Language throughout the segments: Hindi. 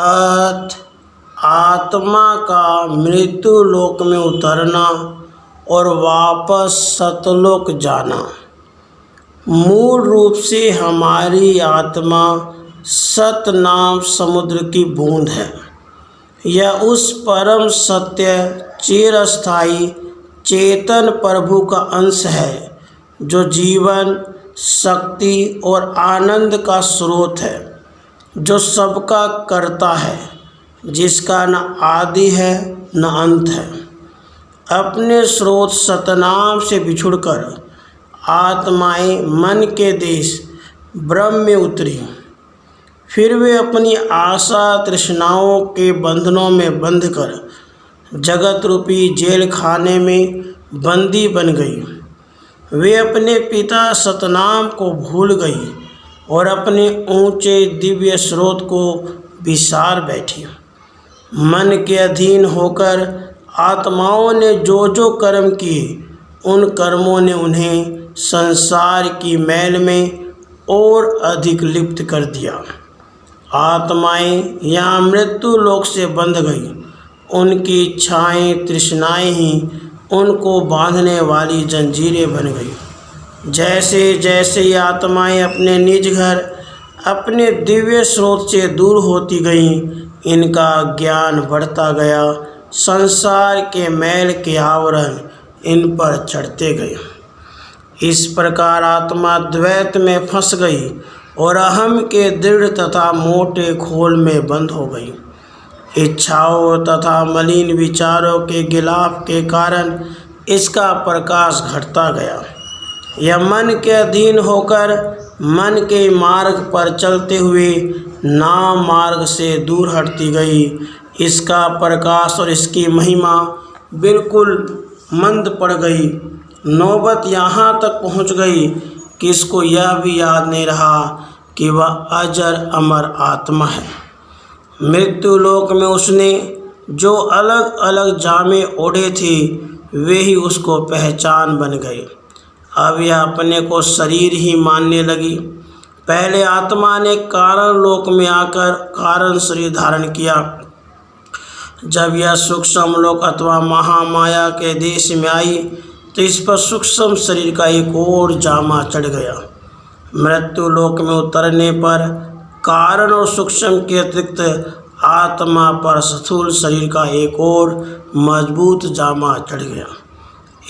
अर्थ आत्मा का मृत्यु लोक में उतरना और वापस सतलोक जाना। मूल रूप से हमारी आत्मा सतनाम समुद्र की बूंद है। यह उस परम सत्य चिरस्थायी चेतन प्रभु का अंश है जो जीवन, शक्ति और आनंद का स्रोत है, जो सबका करता है, जिसका न आदि है न अंत है। अपने स्रोत सतनाम से बिछुड़कर आत्माएं मन के देश ब्रह्म में उतरी। फिर वे अपनी आशा तृष्णाओं के बंधनों में बंधकर जगत रूपी जेल खाने में बंदी बन गई। वे अपने पिता सतनाम को भूल गई और अपने ऊंचे दिव्य स्रोत को विसार बैठी। मन के अधीन होकर आत्माओं ने जो जो कर्म किए, उन कर्मों ने उन्हें संसार की मैल में और अधिक लिप्त कर दिया। आत्माएं यहाँ मृत्यु लोक से बंध गई। उनकी इच्छाएं तृष्णाएं ही उनको बांधने वाली जंजीरें बन गई। जैसे जैसे ये आत्माएं अपने निज घर, अपने दिव्य स्रोत से दूर होती गईं, इनका ज्ञान बढ़ता गया। संसार के मैल के आवरण इन पर चढ़ते गए। इस प्रकार आत्मा द्वैत में फंस गई और अहम के दृढ़ तथा मोटे खोल में बंद हो गई। इच्छाओं तथा मलिन विचारों के गिलाफ के कारण इसका प्रकाश घटता गया। यह मन के अधीन होकर मन के मार्ग पर चलते हुए नाम मार्ग से दूर हटती गई। इसका प्रकाश और इसकी महिमा बिल्कुल मंद पड़ गई। नौबत यहाँ तक पहुँच गई कि इसको यह भी याद नहीं रहा कि वह अजर अमर आत्मा है। मृत्यु लोक में उसने जो अलग अलग जामे ओढ़े थे, वे ही उसको पहचान बन गए। अब यह अपने को शरीर ही मानने लगी। पहले आत्मा ने कारण लोक में आकर कारण शरीर धारण किया। जब यह सूक्ष्म लोक अथवा महामाया के देश में आई तो इस पर सूक्ष्म शरीर का एक और जामा चढ़ गया। मृत्यु लोक में उतरने पर कारण और सूक्ष्म के अतिरिक्त आत्मा पर स्थूल शरीर का एक और मजबूत जामा चढ़ गया।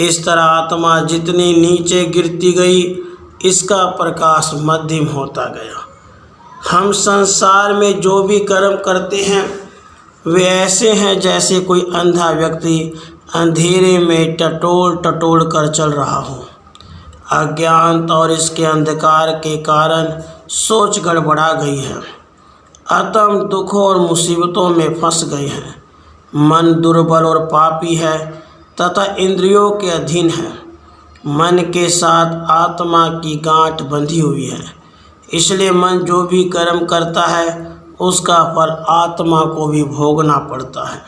इस तरह आत्मा जितनी नीचे गिरती गई, इसका प्रकाश मध्यम होता गया। हम संसार में जो भी कर्म करते हैं वे ऐसे हैं जैसे कोई अंधा व्यक्ति अंधेरे में टटोल टटोल कर चल रहा हो। अज्ञानता और इसके अंधकार के कारण सोच गड़बड़ा गई है। आत्म दुखों और मुसीबतों में फंस गए हैं। मन दुर्बल और पापी है तथा इंद्रियों के अधीन है। मन के साथ आत्मा की गांठ बंधी हुई है। इसलिए मन जो भी कर्म करता है उसका फल आत्मा को भी भोगना पड़ता है।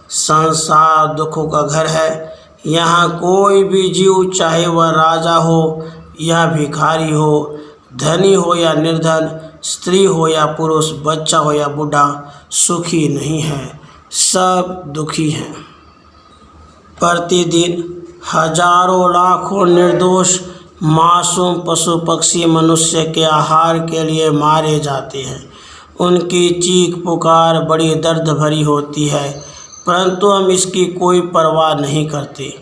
संसार दुखों का घर है। यहाँ कोई भी जीव, चाहे वह राजा हो या भिखारी हो, धनी हो या निर्धन, स्त्री हो या पुरुष, बच्चा हो या बूढ़ा, सुखी नहीं है। सब दुखी हैं। प्रतिदिन हजारों लाखों निर्दोष मासूम पशु पक्षी मनुष्य के आहार के लिए मारे जाते हैं। उनकी चीख पुकार बड़ी दर्द भरी होती है, परंतु हम इसकी कोई परवाह नहीं करते।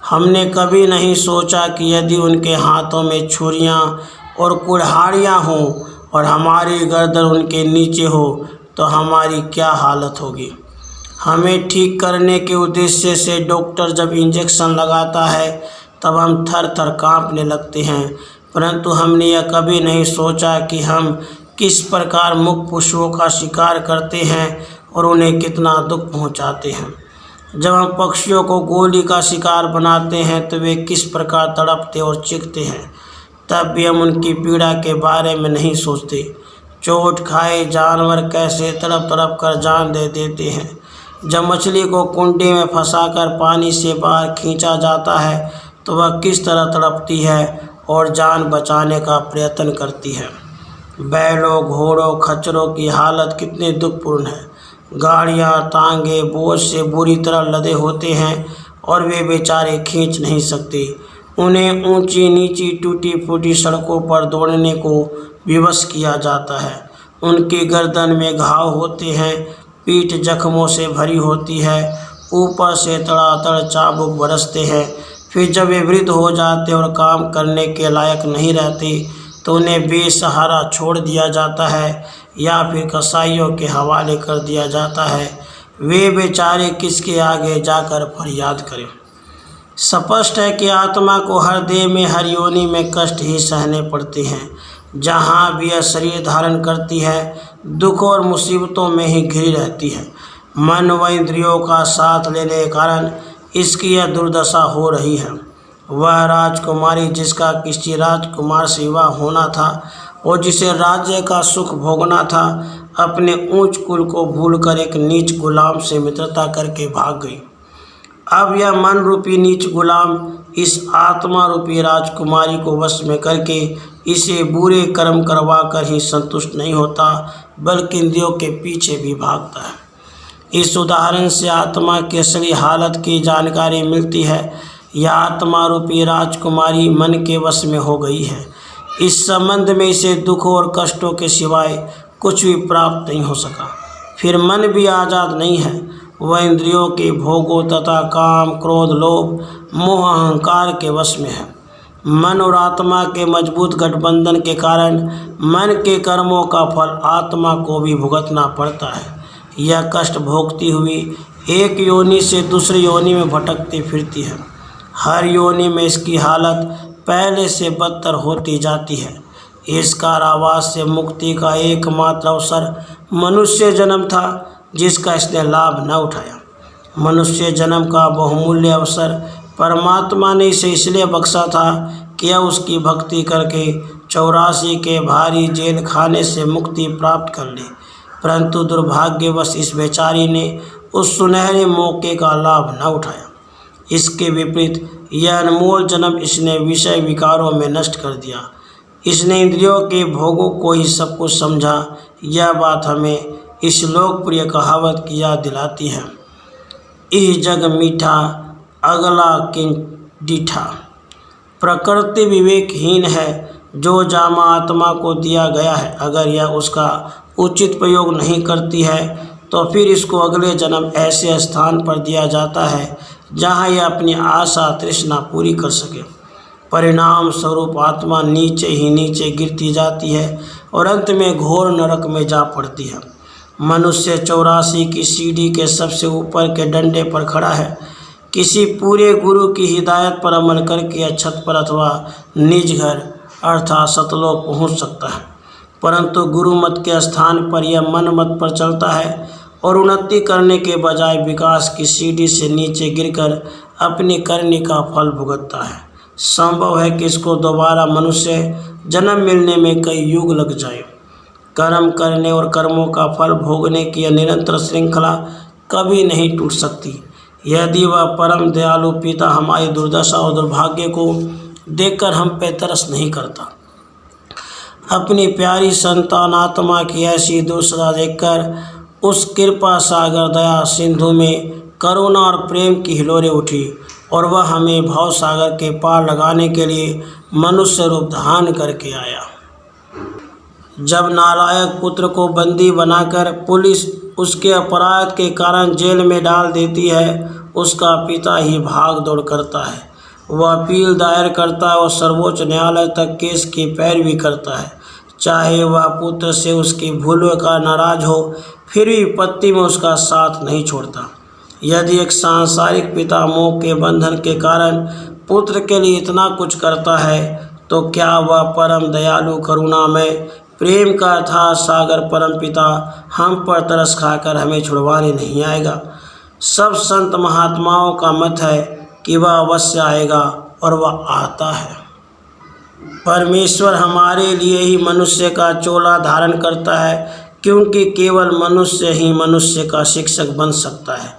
हमने कभी नहीं सोचा कि यदि उनके हाथों में छुरियां और कुल्हाड़ियां हों और हमारी गर्दन उनके नीचे हो तो हमारी क्या हालत होगी। हमें ठीक करने के उद्देश्य से डॉक्टर जब इंजेक्शन लगाता है तब हम थर थर कांपने लगते हैं, परंतु हमने यह कभी नहीं सोचा कि हम किस प्रकार मुख पशुओं का शिकार करते हैं और उन्हें कितना दुख पहुंचाते हैं। जब हम पक्षियों को गोली का शिकार बनाते हैं तो वे किस प्रकार तड़पते और चीखते हैं, तब भी हम उनकी पीड़ा के बारे में नहीं सोचते। चोट खाए जानवर कैसे तड़प तड़प कर जान दे देते हैं। जब मछली को कुंडे में फंसाकर पानी से बाहर खींचा जाता है तो वह किस तरह तड़पती है और जान बचाने का प्रयत्न करती है। बैलों, घोड़ों, खच्चरों की हालत कितनी दुखपूर्ण है। गाड़ियाँ, तांगे बोझ से बुरी तरह लदे होते हैं और वे बेचारे खींच नहीं सकते। उन्हें ऊंची नीची टूटी फूटी सड़कों पर दौड़ने को विवश किया जाता है। उनकी गर्दन में घाव होते हैं, पीठ जख्मों से भरी होती है, ऊपर से तड़ातड़ चाबुक बरसते हैं। फिर जब वे वृद्ध हो जाते और काम करने के लायक नहीं रहते तो उन्हें बेसहारा छोड़ दिया जाता है या फिर कसाईयों के हवाले कर दिया जाता है। वे बेचारे किसके आगे जाकर फरियाद करें। स्पष्ट है कि आत्मा को हर देह में, हर योनि में कष्ट ही सहने पड़ते हैं। जहाँ भी यह शरीर धारण करती है, दुख और मुसीबतों में ही घिरी रहती है। मन व इंद्रियों का साथ लेने के कारण इसकी यह दुर्दशा हो रही है। वह राजकुमारी जिसका किसी राजकुमार से विवाह होना था और जिसे राज्य का सुख भोगना था, अपने ऊंच कुल को भूलकर एक नीच गुलाम से मित्रता करके भाग गई। अब यह मन रूपी नीच गुलाम इस आत्मा रूपी राजकुमारी को वश में करके इसे बुरे कर्म करवा कर ही संतुष्ट नहीं होता, बल्कि इंद्रियों के पीछे भी भागता है। इस उदाहरण से आत्मा की असली हालत की जानकारी मिलती है। यह आत्मा रूपी राजकुमारी मन के वश में हो गई है। इस संबंध में इसे दुखों और कष्टों के सिवाय कुछ भी प्राप्त नहीं हो सका। फिर मन भी आज़ाद नहीं है। वह इंद्रियों के भोगों तथा काम, क्रोध, लोभ, मोह, अहंकार के वश में है। मन और आत्मा के मजबूत गठबंधन के कारण मन के कर्मों का फल आत्मा को भी भुगतना पड़ता है। यह कष्ट भोगती हुई एक योनि से दूसरी योनि में भटकती फिरती है। हर योनि में इसकी हालत पहले से बदतर होती जाती है। इस कारावास से मुक्ति का एकमात्र अवसर मनुष्य जन्म था, जिसका इसने लाभ न उठाया। मनुष्य जन्म का बहुमूल्य अवसर परमात्मा ने इसे इसलिए बख्शा था कि यह उसकी भक्ति करके 84 के भारी जेल खाने से मुक्ति प्राप्त कर ले। परंतु दुर्भाग्यवश इस बेचारी ने उस सुनहरे मौके का लाभ न उठाया। इसके विपरीत यह अनमोल जन्म इसने विषय विकारों में नष्ट कर दिया। इसने इंद्रियों के भोगों को ही सब कुछ समझा। यह बात हमें इस लोकप्रिय कहावत की याद दिलाती है, इह जग मीठा अगला किन डीठा। प्रकृति विवेकहीन है। जो जामा आत्मा को दिया गया है, अगर यह उसका उचित प्रयोग नहीं करती है तो फिर इसको अगले जन्म ऐसे स्थान पर दिया जाता है जहाँ यह अपनी आशा तृष्णा पूरी कर सके। परिणाम स्वरूप आत्मा नीचे ही नीचे गिरती जाती है और अंत में घोर नरक में जा पड़ती है। मनुष्य 84 की सीढ़ी के सबसे ऊपर के डंडे पर खड़ा है। किसी पूरे गुरु की हिदायत पर अमल करके यह छत पर अथवा निज घर अर्थात सतलोक पहुँच सकता है, परंतु गुरुमत के स्थान पर यह मन मत पर चलता है और उन्नति करने के बजाय विकास की सीढ़ी से नीचे गिरकर अपनी करनी का फल भुगतता है। संभव है कि इसको दोबारा मनुष्य जन्म मिलने में कई युग लग जाए। कर्म करने और कर्मों का फल भोगने की यह निरंतर श्रृंखला कभी नहीं टूट सकती यदि वह परम दयालु पिता हमारी दुर्दशा और दुर्भाग्य को देखकर हम पे तरस नहीं करता। अपनी प्यारी संतान आत्मा की ऐसी दुर्दशा देखकर उस कृपा सागर दया सिंधु में करुणा और प्रेम की हिलोरें उठी और वह हमें भव सागर के पार लगाने के लिए मनुष्य रूप धारण करके आया। जब नालायक पुत्र को बंदी बनाकर पुलिस उसके अपराध के कारण जेल में डाल देती है, उसका पिता ही भाग दौड़ करता है। वह अपील दायर करता है और सर्वोच्च न्यायालय तक केस की पैरवी करता है। चाहे वह पुत्र से उसकी भूलों का नाराज हो, फिर भी विपत्ति में उसका साथ नहीं छोड़ता। यदि एक सांसारिक पिता मोह के बंधन के कारण पुत्र के लिए इतना कुछ करता है, तो क्या वह परम दयालु करुणामय प्रेम का अर्थात सागर परम पिता हम पर तरस खाकर हमें छुड़वाने नहीं आएगा। सब संत महात्माओं का मत है कि वह अवश्य आएगा और वह आता है। परमेश्वर हमारे लिए ही मनुष्य का चोला धारण करता है, क्योंकि केवल मनुष्य ही मनुष्य का शिक्षक बन सकता है।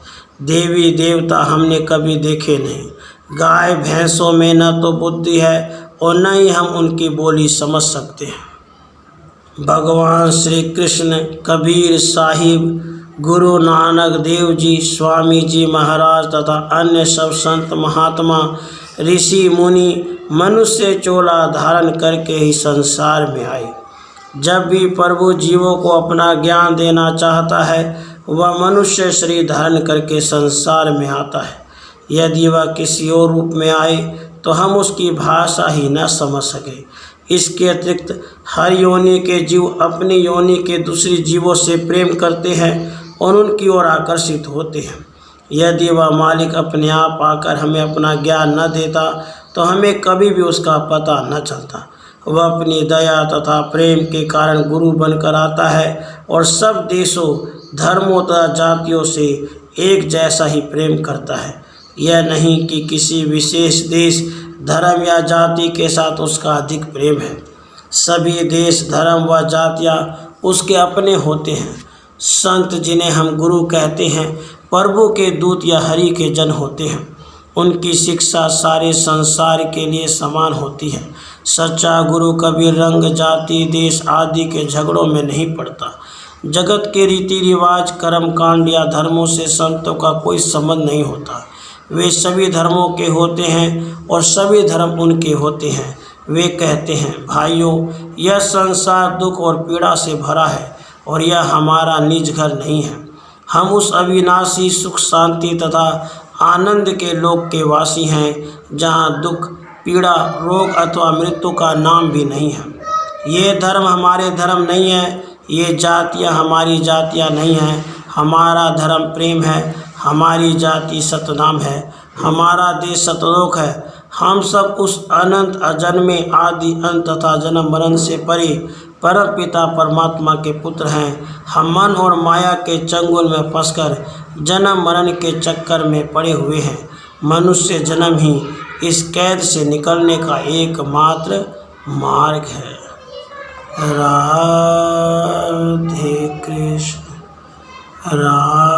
देवी देवता हमने कभी देखे नहीं। गाय भैंसों में न तो बुद्धि है और न ही हम उनकी बोली समझ सकते हैं। भगवान श्री कृष्ण, कबीर साहिब, गुरु नानक देव जी, स्वामी जी महाराज तथा अन्य सब संत महात्मा, ऋषि मुनि मनुष्य चोला धारण करके ही संसार में आए। जब भी प्रभु जीवों को अपना ज्ञान देना चाहता है, वह मनुष्य शरीर धारण करके संसार में आता है। यदि वह किसी और रूप में आए तो हम उसकी भाषा ही न समझ सके। इसके अतिरिक्त हर योनि के जीव अपनी योनि के दूसरी जीवों से प्रेम करते हैं और उनकी ओर आकर्षित होते हैं। यदि वह मालिक अपने आप आकर हमें अपना ज्ञान न देता तो हमें कभी भी उसका पता न चलता। वह अपनी दया तथा प्रेम के कारण गुरु बनकर आता है और सब देशों, धर्मों तथा जातियों से एक जैसा ही प्रेम करता है। यह नहीं कि किसी विशेष देश, धर्म या जाति के साथ उसका अधिक प्रेम है। सभी देश, धर्म व जातियाँ उसके अपने होते हैं। संत, जिन्हें हम गुरु कहते हैं, प्रभु के दूत या हरि के जन होते हैं। उनकी शिक्षा सारे संसार के लिए समान होती है। सच्चा गुरु कभी रंग, जाति, देश आदि के झगड़ों में नहीं पड़ता। जगत के रीति रिवाज, कर्म कांड या धर्मों से संतों का कोई संबंध नहीं होता। वे सभी धर्मों के होते हैं और सभी धर्म उनके होते हैं। वे कहते हैं, भाइयों, यह संसार दुख और पीड़ा से भरा है और यह हमारा निज घर नहीं है। हम उस अविनाशी सुख, शांति तथा आनंद के लोक के वासी हैं, जहाँ दुख, पीड़ा, रोग अथवा मृत्यु का नाम भी नहीं है। ये धर्म हमारे धर्म नहीं है, ये जातियाँ हमारी जातियाँ नहीं हैं। हमारा धर्म प्रेम है, हमारी जाति सतनाम है, हमारा देश सतलोक है। हम सब उस अनंत अजन्मे आदि अंत तथा जन्म मरण से परे परम पिता परमात्मा के पुत्र हैं। हम मन और माया के चंगुल में फंसकर जन्म मरण के चक्कर में पड़े हुए हैं। मनुष्य जन्म ही इस कैद से निकलने का एकमात्र मार्ग है। राधे कृष्ण, राधे